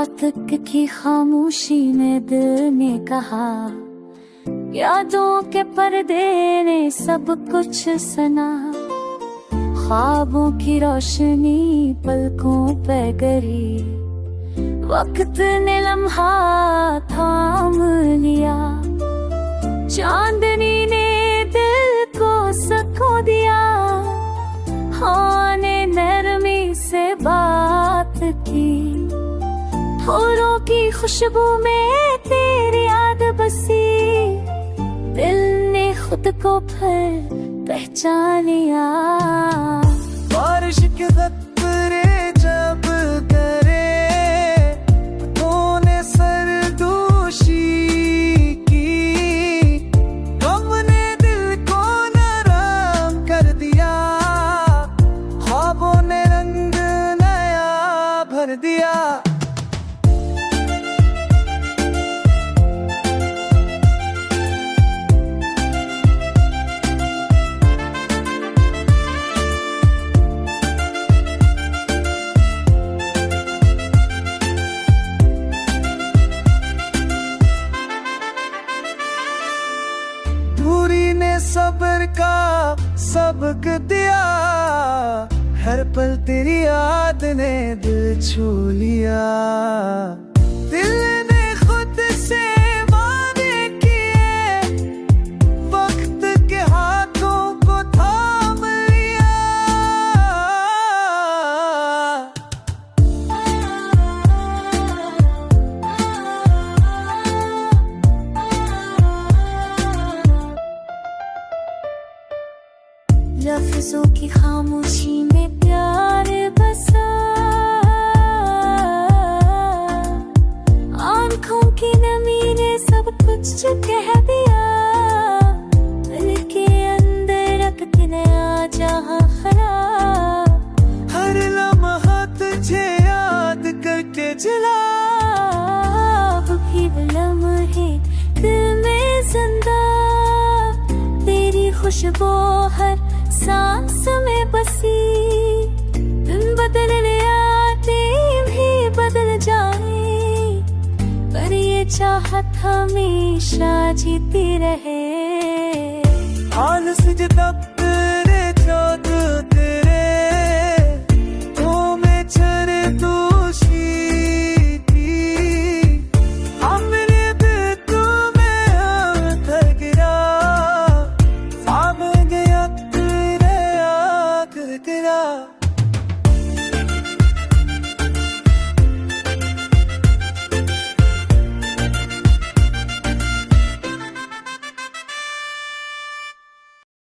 रात की खामोशी में दिल ने कहा, यादों के पर्दे ने सब कुछ सना। ख्वाबों की रोशनी पलकों पे गिरी, वक्त ने लम्हा थाम लिया। चांदनी ने दिल को सुकून दिया, हाँ ने नरमी से बात की। फूलों की खुशबू में तेरी याद बसी, दिल ने खुद को फिर पहचान लिया। बारिश के कतरे जब करे, तूने सरदोशी की। गम ने दिल को नरम कर दिया, ख्वाबों ने रंग नया भर दिया। दूरी ने सब्र का सबक दिया, हर पल तेरी याद ने दिल छू लिया। दिल ने खुद से वादे किए, वक्त के हाथों को थाम लिया। लफ्जों की खामोशी में प्यार बसा, आंखों की नमी ने सब कुछ कह दिया। दिल के अंदर रख नया जहां खड़ा, हर लम्हा तुझे याद करके जला। अब भी वो लम्हे दिल में जिंदा, तेरी खुशबू हर सांस में बसी। दिन बदल आते भी बदल जाए, पर ये चाहत हमेशा जीती रहे। हाल सजदा तेरे चाँद तेरे, तो मैं सरदोशी थी। हमने दिल तुम्हें थक गिरा, सामने गया तेरे याद करा।